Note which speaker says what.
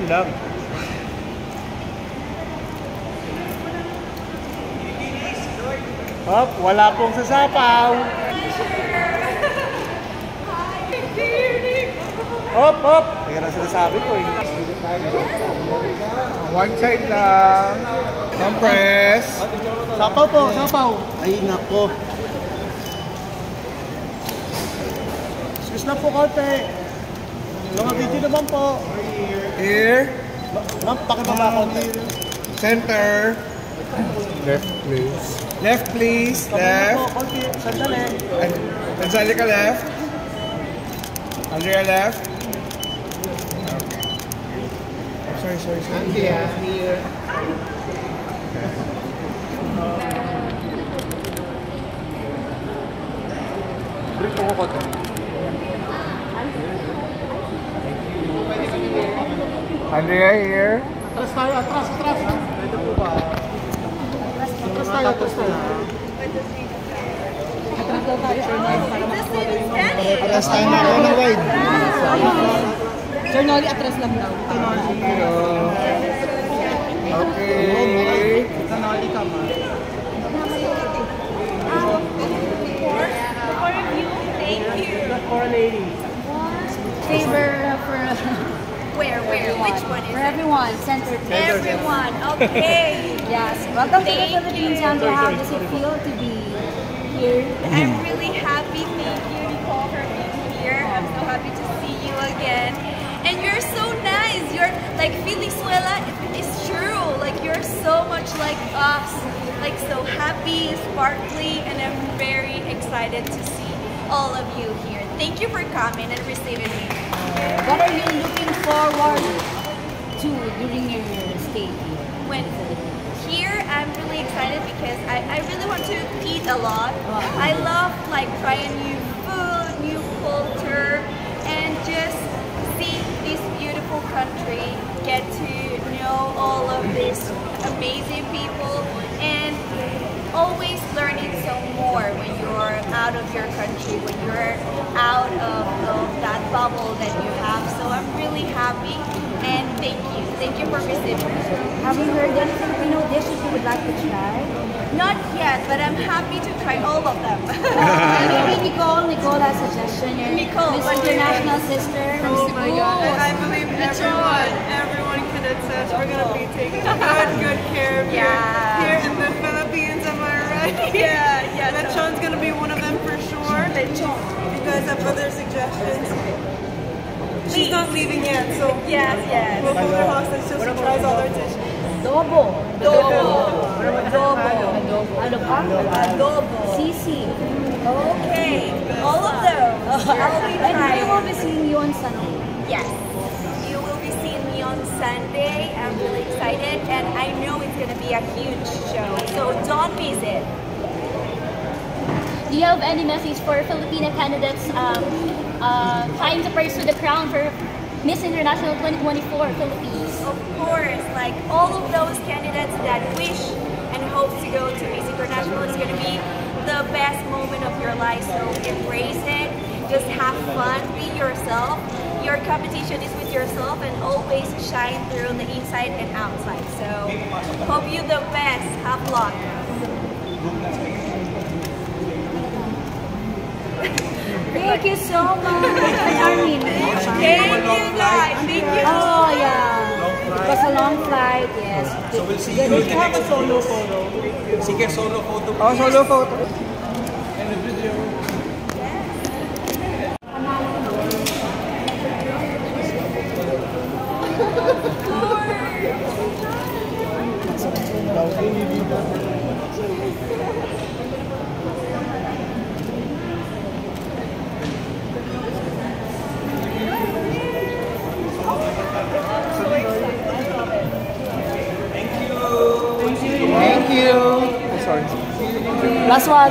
Speaker 1: Yun lang. Hop, wala pong sasapaw. Hop, hop. Kaya na sinasabi ko eh. One side lang. Compress. Sapaw po, sapaw. Ay, nako. Excuse na po konti. Mga video naman po. Here. Ma'am, pakibaba konti. Center. Left, please. Left, please. Left. Sandali. Sandali ka left. Andrea left. Okay. Sorry. Andrea, here. Break po ko. Andrea here. Atras tayo, atras. Ito po ba? Atras tayo. Atras tayo na ako na wide.
Speaker 2: Sir Nolly, atras lang daw.
Speaker 1: Okay.
Speaker 2: Sir Nolly, come on.
Speaker 3: For you, thank you.
Speaker 1: For a lady.
Speaker 4: Favor for
Speaker 3: Where? Which one is
Speaker 4: for
Speaker 3: it?
Speaker 4: everyone, center.
Speaker 3: Everyone, okay.
Speaker 4: Yes, welcome to the
Speaker 3: Thank
Speaker 4: Philippines,
Speaker 3: you.
Speaker 4: Sandra. How does it feel to be here?
Speaker 3: I'm really happy. Thank you, Nicole, for being here. I'm so happy to see you again. And you're so nice. You're like Venezuela. It's true. Like you're so much like us. Like so happy, sparkly, and I'm very excited to see all of you here. Thank you for coming and receiving me.
Speaker 4: What are you looking forward to during your stay here?
Speaker 3: When here, I'm really excited because I really want to eat a lot. I love like trying new food, new culture, and just see this beautiful country, get to know all of these amazing people, and always learning so more when you're out of your country, when you're out of that bubble that you have. So I'm really happy and thank you. Thank you for receiving me.
Speaker 4: Have you heard any Filipino dishes you would like to try?
Speaker 3: Not yet, but I'm happy to try all of them.
Speaker 4: Maybe Nicole has a suggestion.
Speaker 3: Nicole,
Speaker 4: Miss
Speaker 3: what do you
Speaker 4: International Sister from
Speaker 5: Oh
Speaker 4: Cebu.
Speaker 5: my God, I believe everyone can attest. We're going to be taking good care of you here in the Philippines, am I right?
Speaker 3: Yeah.
Speaker 5: Lechon's going to be one of them for sure. Lechon. If you guys have other suggestions. She's not leaving yet, so
Speaker 3: Yes.
Speaker 5: we'll hold her hostage till she tries all our dishes.
Speaker 4: Adobo. Ano pa?
Speaker 3: Adobo.
Speaker 4: Sisi.
Speaker 3: Okay, all of those. I'll be
Speaker 4: And we
Speaker 3: trying.
Speaker 4: will be seeing you on Sunday.
Speaker 3: Yes. You will be seeing me on Sunday. I'm really excited and I know it's going to be a huge show. So don't miss it.
Speaker 6: Do you have any message for Filipino candidates trying to pursue the crown for Miss International 2024 Philippines?
Speaker 3: Of course, like all of those candidates that wish and hope to go to Miss International, it's going to be the best moment of your life. So embrace it. Just have fun. Be yourself. Your competition is with yourself and always shine through the inside and outside. So hope you the best. Have luck.
Speaker 4: Thank you so much. Armin.
Speaker 3: Thank you guys. Thank you.
Speaker 4: Oh yeah. It was a long flight, yes.
Speaker 7: So we'll see you in the next
Speaker 1: Solo photo.
Speaker 7: Sige, solo photo.
Speaker 1: Oh, solo photo. Thank you. Sorry.
Speaker 4: Last one.